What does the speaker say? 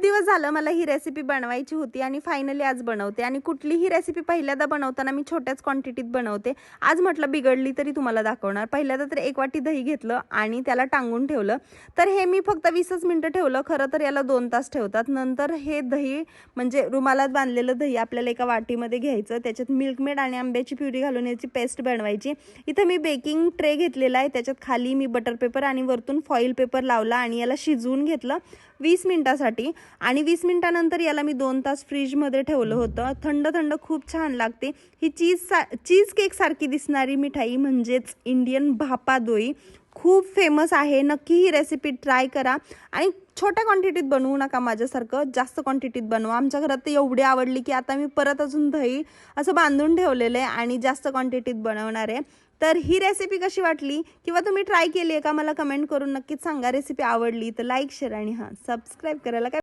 दिवस झालं मला ही रेसिपी बनवायची होती आणि फायनली आज बनवते। आणि कुठलीही रेसिपी पहिल्यांदा बनवताना मी छोट्याच क्वांटिटीत बनवते। आज म्हटलं बिघडली तरी तुम्हाला दाखवणार। पहिल्यांदा तर 1 वाटी दही घेतलं आणि त्याला टांगून ठेवलं। तर हे मी फक्त 20च मिनिटं ठेवलं, खरं तर याला 2 तास ठेवतात। नंतर हे दही म्हणजे रुमालात बांधलेलं दही आपल्याला एका वाटीमध्ये घ्यायचं, त्याच्यात मिल्कमेड आणि आंब्याची प्युरी घालून याची पेस्ट बनवायची। इथे मी बेकिंग ट्रे घेतलेला आहे, त्याच्यात खाली मी बटर पेपर आणि वरतून फॉइल पेपर लावला आणि याला शिजवून घेतलं 20 मिनिटांसाठी। आणि 20 मिनिटांनंतर याला मी 2 तास फ्रीजमध्ये ठेवलं होतं। थंड थंड खूप छान लागते ही चीज केक सारखी दिसणारी मिठाई म्हणजेच इंडियन भापादोई, खूप फेमस आहे। नक्की ही रेसिपी ट्राय करा आणि छोट्या क्वांटिटीत बनवू नका, माझ्यासारखं जास्त क्वांटिटीत बनवा। आमच्या घरात तर एवढी आवडली की आता मी परत अजून दही असं बांधून ठेवलेलं आहे आणि जास्त क्वांटिटीत बनवणार आहे। तर ही रेसिपी कशी वाटली किंवा तुम्ही ट्राय केली आहे का मला कमेंट करून नक्कीच सांगा। रेसिपी आवडली तर लाईक शेअर आणि हां सबस्क्राईब करायला काय